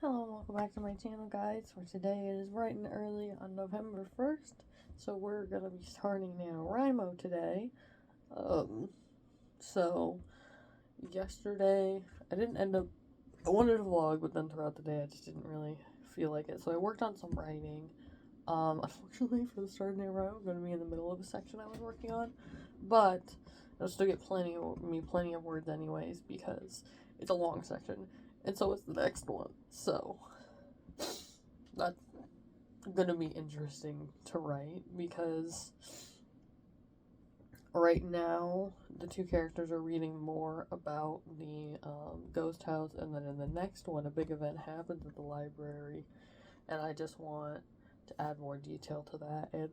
Hello and welcome back to my channel, guys. For today, it is bright and early on November 1st, so we're going to be starting NaNoWriMo today. So, yesterday, I wanted to vlog, but then throughout the day, I just didn't really feel like it. So I worked on some writing. Unfortunately, for the start of NaNoWriMo, I'm going to be in the middle of a section I was working on, but I'll still get plenty of words anyways, because it's a long section. And so is the next one. So that's gonna be interesting to write because right now the two characters are reading more about the ghost house, and then in the next one a big event happens at the library, and I just want to add more detail to that. And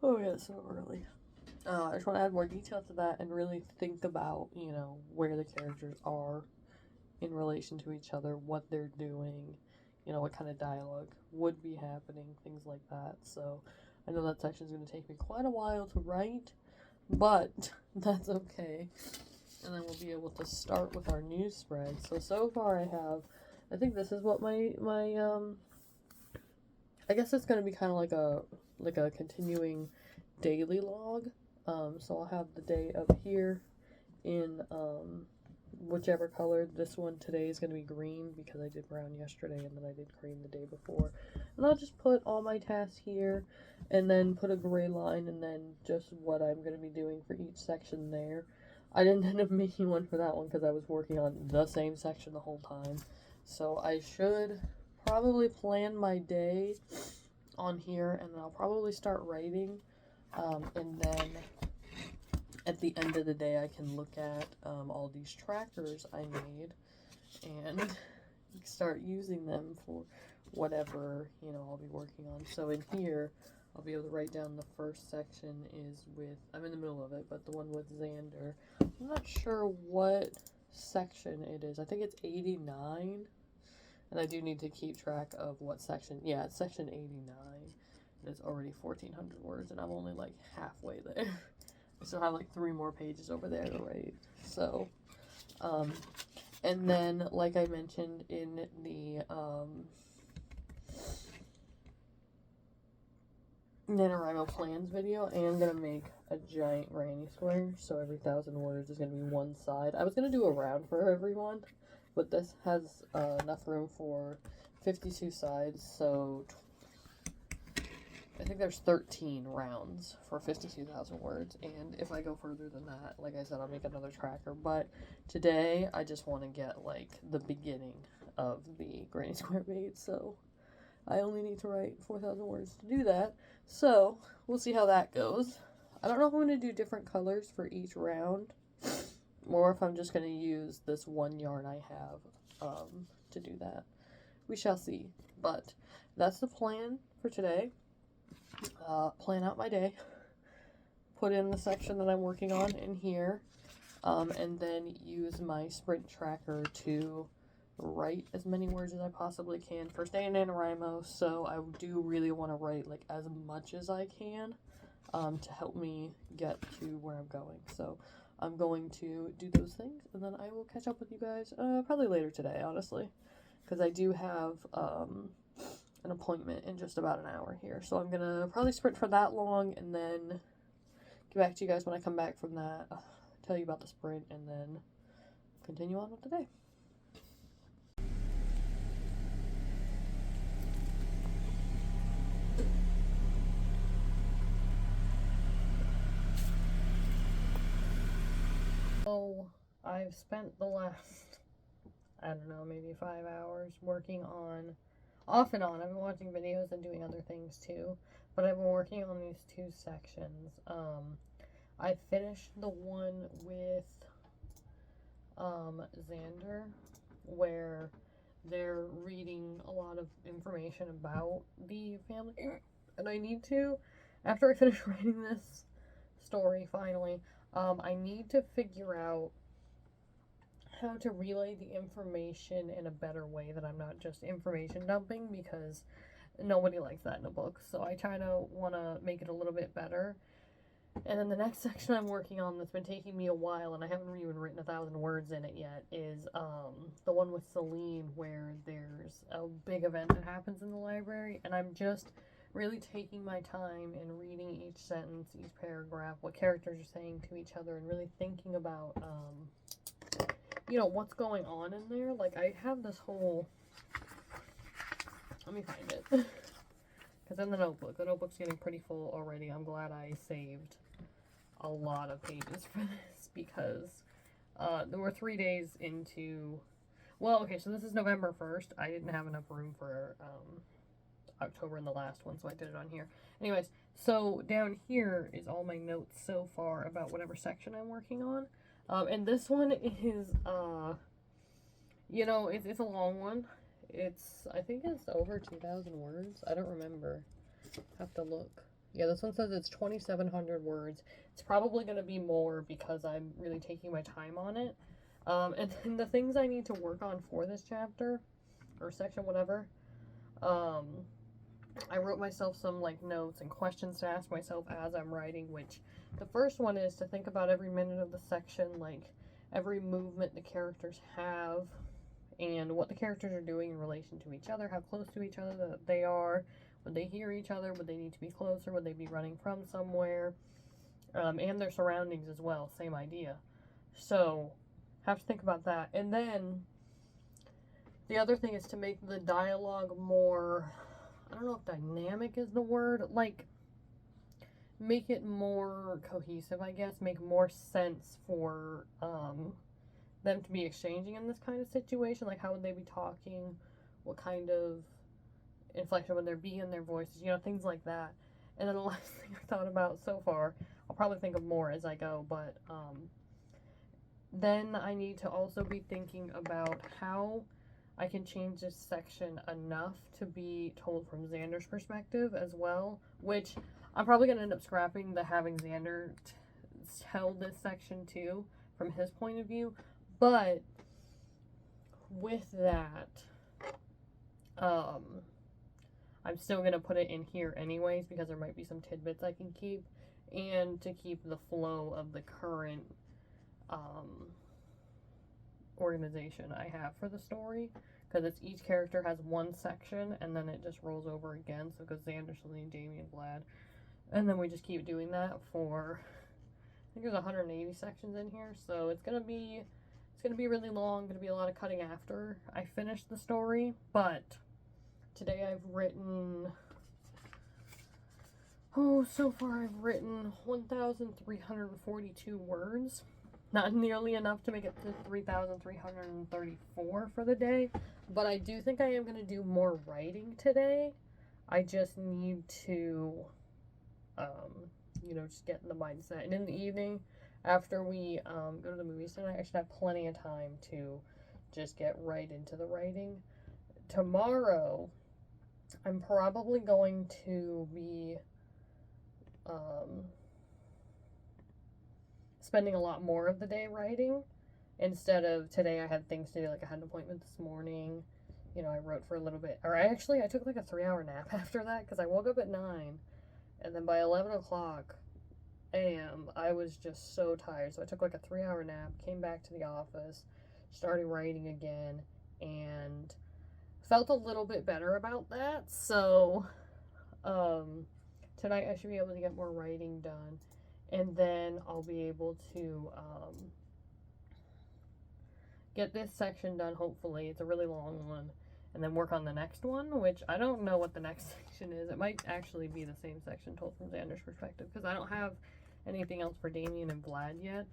oh yeah, it's so early. I just want to add more detail to that and really think about, where the characters are in relation to each other, what they're doing, what kind of dialogue would be happening, things like that. So I know that section is going to take me quite a while to write, but that's okay. And then we'll be able to start with our news spread. So far I think this is what my I guess it's going to be kind of like a continuing daily log. So I'll have the day up here in whichever color. This one today is going to be green because I did brown yesterday and then I did green the day before. And I'll just put all my tasks here and then put a gray line and then just what I'm going to be doing for each section there. I didn't end up making one for that one because I was working on the same section the whole time. So I should probably plan my day on here, and then I'll probably start writing, and then at the end of the day I can look at all these trackers I made and start using them for whatever I'll be working on. So in here I'll be able to write down the first section is with, I'm in the middle of it, but the one with Xander. I'm not sure what section it is. I think it's 89. And I do need to keep track of what section. Yeah, it's section 89. It's already 1,400 words, and I'm only like halfway there. I still have like 3 more pages over there to write. So, and then, like I mentioned in the NaNoWriMo plans video, I am going to make a giant granny square. So every 1,000 words is going to be one side. I was going to do a round for everyone, but this has enough room for 52 sides, so I think there's 13 rounds for 52,000 words, and if I go further than that, like I said, I'll make another tracker. But today I just want to get like the beginning of the granny square made, so I only need to write 4,000 words to do that, so we'll see how that goes. I don't know if I'm going to do different colors for each round, or if I'm just going to use this one yarn I have to do that. We shall see. But that's the plan for today. Plan out my day. Put in the section that I'm working on in here. And then use my sprint tracker to write as many words as I possibly can. First day in NaNoWriMo, so I do really want to write like as much as I can to help me get to where I'm going. So I'm going to do those things, and then I will catch up with you guys probably later today, honestly, because I do have an appointment in just about an hour here. So I'm going to probably sprint for that long, and then get back to you guys when I come back from that, tell you about the sprint, and then continue on with the day. So I've spent the last, I don't know, maybe 5 hours working on, off and on. I've been watching videos and doing other things too, but I've been working on these 2 sections. I finished the one with Xander, where they're reading a lot of information about the family, and I need to, after I finish writing this story finally, I need to figure out how to relay the information in a better way that I'm not just information dumping, because nobody likes that in a book. So I kind of want to make it a little bit better. And then the next section I'm working on that's been taking me a while, and I haven't even written 1,000 words in it yet, is the one with Celine, where there's a big event that happens in the library, and I'm just really taking my time and reading each sentence, each paragraph, what characters are saying to each other, and really thinking about, you know, what's going on in there. Like, I have this whole... Let me find it. Because in the notebook's getting pretty full already. I'm glad I saved a lot of pages for this, because there were 3 days into... Well, okay, so this is November 1st. I didn't have enough room for October in the last one, so I did it on here. Anyways, so down here is all my notes so far about whatever section I'm working on. And this one is, you know, it's a long one. I think it's over 2,000 words. I don't remember. Have to look. Yeah, this one says it's 2,700 words. It's probably going to be more because I'm really taking my time on it. And then the things I need to work on for this chapter, or section, whatever, I wrote myself some, like, notes and questions to ask myself as I'm writing, which the first one is to think about every minute of the section, like, every movement the characters have, and what the characters are doing in relation to each other, how close to each other they are. Would they hear each other? Would they need to be closer? Would they be running from somewhere? And their surroundings as well, same idea. So, have to think about that. And then, the other thing is to make the dialogue more, I don't know if dynamic is the word, like, make it more cohesive, I guess, make more sense for, them to be exchanging in this kind of situation. Like, how would they be talking? What kind of inflection would there be in their voices? You know, things like that. And then the last thing I thought about so far, I'll probably think of more as I go, but then I need to also be thinking about how I can change this section enough to be told from Xander's perspective as well, which I'm probably going to end up scrapping the having Xander tell this section too from his point of view. But with that, I'm still going to put it in here anyways, because there might be some tidbits I can keep, and to keep the flow of the current organization I have for the story, because it's each character has one section, and then it just rolls over again, so it goes Xander, Celine, Damien, Vlad, and then we just keep doing that for, I think there's 180 sections in here, so it's going to be really long, going to be a lot of cutting after I finish the story, but today I've written, so far I've written 1,342 words. Not nearly enough to make it to 3,334 for the day, but I do think I am going to do more writing today. I just need to, you know, just get in the mindset. And in the evening, after we go to the movies tonight, I should have plenty of time to just get right into the writing. Tomorrow, I'm probably going to be spending a lot more of the day writing, instead of today I had things to do, like I had an appointment this morning, you know, I wrote for a little bit, or I took like a 3-hour nap after that, because I woke up at 9, and then by 11 o'clock a.m. I was just so tired, so I took like a 3-hour nap, came back to the office, started writing again, and felt a little bit better about that. So tonight I should be able to get more writing done, and then I'll be able to get this section done, hopefully. It's a really long one. And then work on the next one, which I don't know what the next section is. It might actually be the same section told from Xander's perspective, because I don't have anything else for Damien and Vlad yet.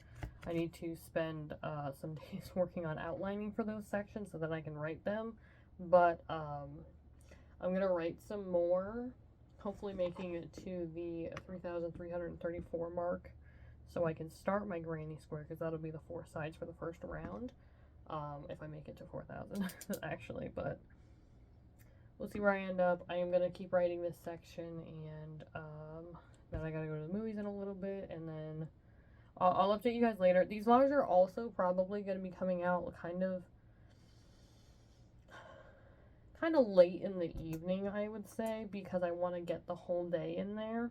I need to spend some days working on outlining for those sections so that I can write them. But I'm going to write some more, hopefully making it to the 3,334 mark, so I can start my granny square, because that'll be the 4 sides for the first round, if I make it to 4,000, actually, but we'll see where I end up. I am going to keep writing this section, and then I gotta go to the movies in a little bit, and then I'll update you guys later. These vlogs are also probably going to be coming out kind of late in the evening, I would say, because I want to get the whole day in there.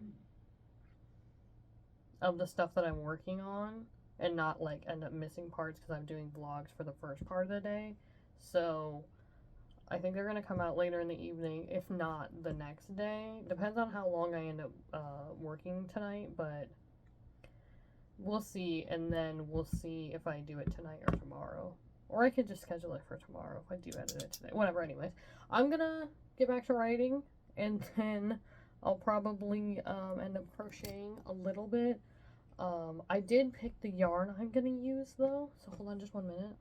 of the stuff that I'm working on and not like end up missing parts because I'm doing vlogs for the first part of the day. So I think they're going to come out later in the evening, if not the next day. Depends on how long I end up working tonight, but we'll see, and then we'll see if I do it tonight or tomorrow. Or I could just schedule it for tomorrow if I do edit it today. Whatever, anyways. I'm gonna get back to writing, and then I'll probably end up crocheting a little bit. I did pick the yarn I'm gonna use, though, so hold on just 1 minute.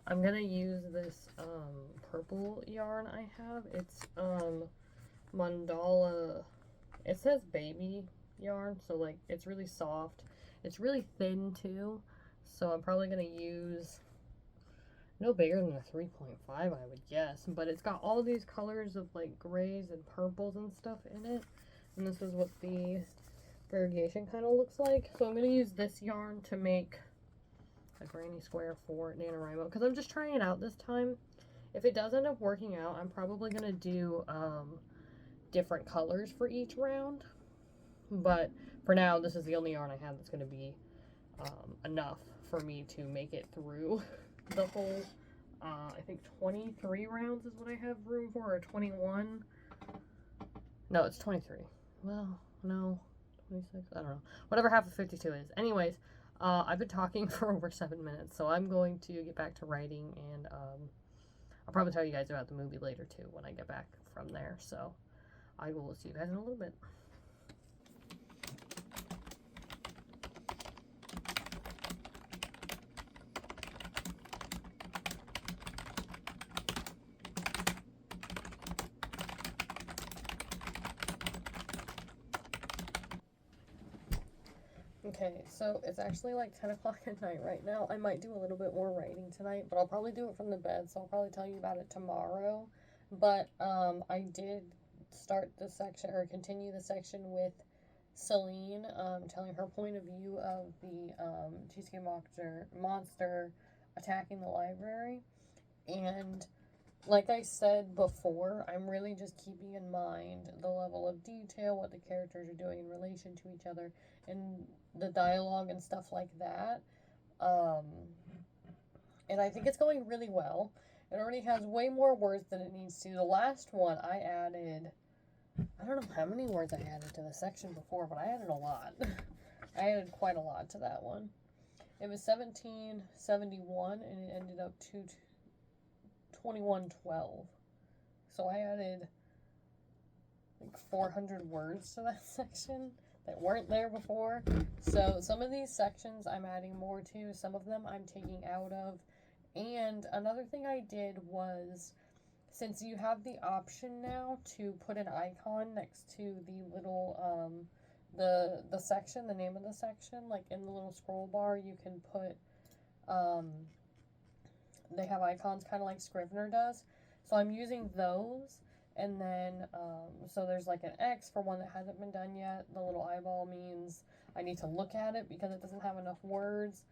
I'm gonna use this purple yarn I have. It's mandala. It says baby yarn, so like it's really soft. It's really thin too, so I'm probably gonna use no bigger than a 3.5, I would guess. But it's got all these colors of like grays and purples and stuff in it, and this is what the variegation kind of looks like. So I'm gonna use this yarn to make a granny square for NaNoWriMo because I'm just trying it out this time. If it does end up working out, I'm probably gonna do different colors for each round. But for now, this is the only yarn I have that's going to be enough for me to make it through the whole, I think 23 rounds is what I have room for, or 21. No, it's 23. Well, no, 26, I don't know. Whatever half of 52 is. Anyways, I've been talking for over 7 minutes, so I'm going to get back to writing, and I'll probably tell you guys about the movie later, too, when I get back from there. So I will see you guys in a little bit. Okay, so it's actually like 10 o'clock at night right now. I might do a little bit more writing tonight, but I'll probably do it from the bed, so I'll probably tell you about it tomorrow. But I did start the section, or continue the section with Celine, telling her point of view of the Cheesecake monster attacking the library. And like I said before, I'm really just keeping in mind the level of detail, what the characters are doing in relation to each other, and the dialogue and stuff like that. And I think it's going really well. It already has way more words than it needs to. The last one, I added, I don't know how many words I added to the section before, but I added a lot. I added quite a lot to that one. It was 1771, and it ended up to 2112. So I added like 400 words to that section that weren't there before. So some of these sections I'm adding more to, some of them I'm taking out of. And another thing I did was, since you have the option now to put an icon next to the little the section, the name of the section, like in the little scroll bar, you can put they have icons kind of like Scrivener does. So I'm using those. And then, so there's like an X for one that hasn't been done yet. The little eyeball means I need to look at it because it doesn't have enough words.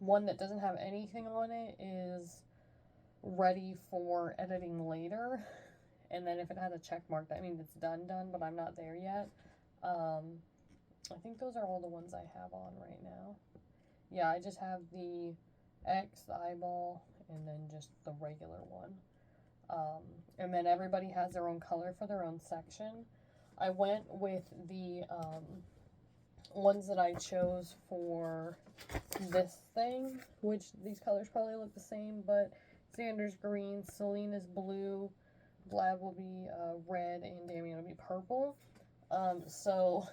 One that doesn't have anything on it is ready for editing later. And then if it has a check mark, that means it's done, but I'm not there yet. I think those are all the ones I have on right now. Yeah, I just have the X, the eyeball, and then just the regular one. And then everybody has their own color for their own section. I went with the ones that I chose for this thing, which these colors probably look the same, but Xander's green, Celine is blue, Vlad will be red, and Damien will be purple. So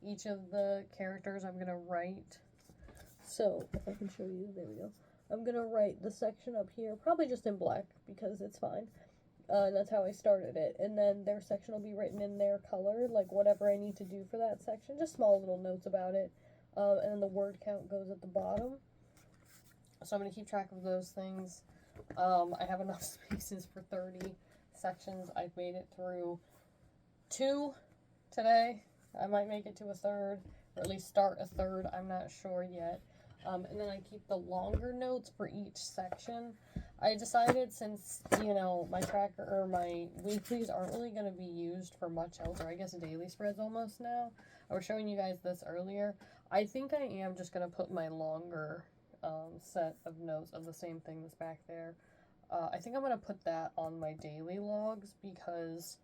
each of the characters I'm going to write. So if I can show you, there we go. I'm going to write the section up here, probably just in black because it's fine. And that's how I started it. And then their section will be written in their color, like whatever I need to do for that section. Just small little notes about it. And then the word count goes at the bottom. So I'm going to keep track of those things. I have enough spaces for 30 sections. I've made it through 2 today. I might make it to a 3rd, or at least start a 3rd. I'm not sure yet. And then I keep the longer notes for each section. I decided since, you know, my tracker or my weeklies aren't really going to be used for much else, or I guess daily spreads almost now. I was showing you guys this earlier. I think I am just going to put my longer set of notes of the same thing that's back there. I think I'm going to put that on my daily logs because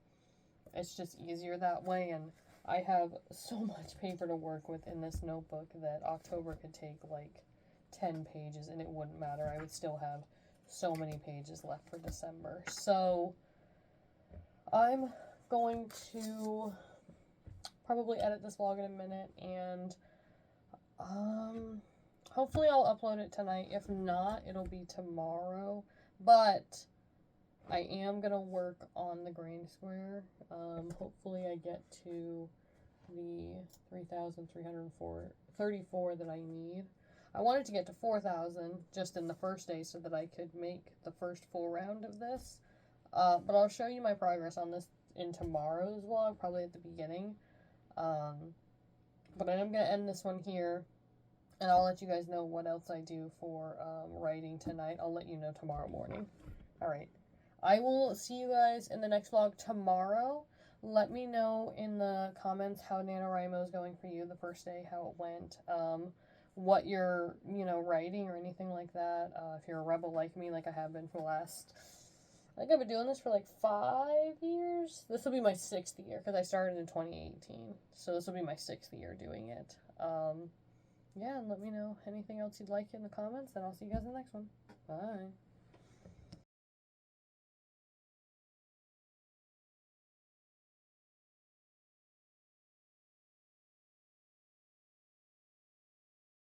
it's just easier that way, and I have so much paper to work with in this notebook that October could take like 10 pages and it wouldn't matter. I would still have so many pages left for December. So I'm going to probably edit this vlog in a minute, and hopefully I'll upload it tonight. If not, it'll be tomorrow. But I am going to work on the granny square. Hopefully I get to the 3,334 that I need. I wanted to get to 4,000 just in the first day so that I could make the first full round of this. But I'll show you my progress on this in tomorrow's vlog, probably at the beginning. But I'm going to end this one here, and I'll let you guys know what else I do for writing tonight. I'll let you know tomorrow morning. Alright. I will see you guys in the next vlog tomorrow. Let me know in the comments how NaNoWriMo is going for you the first day, how it went, what you're, you know, writing or anything like that. If you're a rebel like me, like I have been for the last, I think I've been doing this for like 5 years. This will be my 6th year because I started in 2018. So this will be my 6th year doing it. Yeah, and let me know anything else you'd like in the comments, and I'll see you guys in the next one. Bye.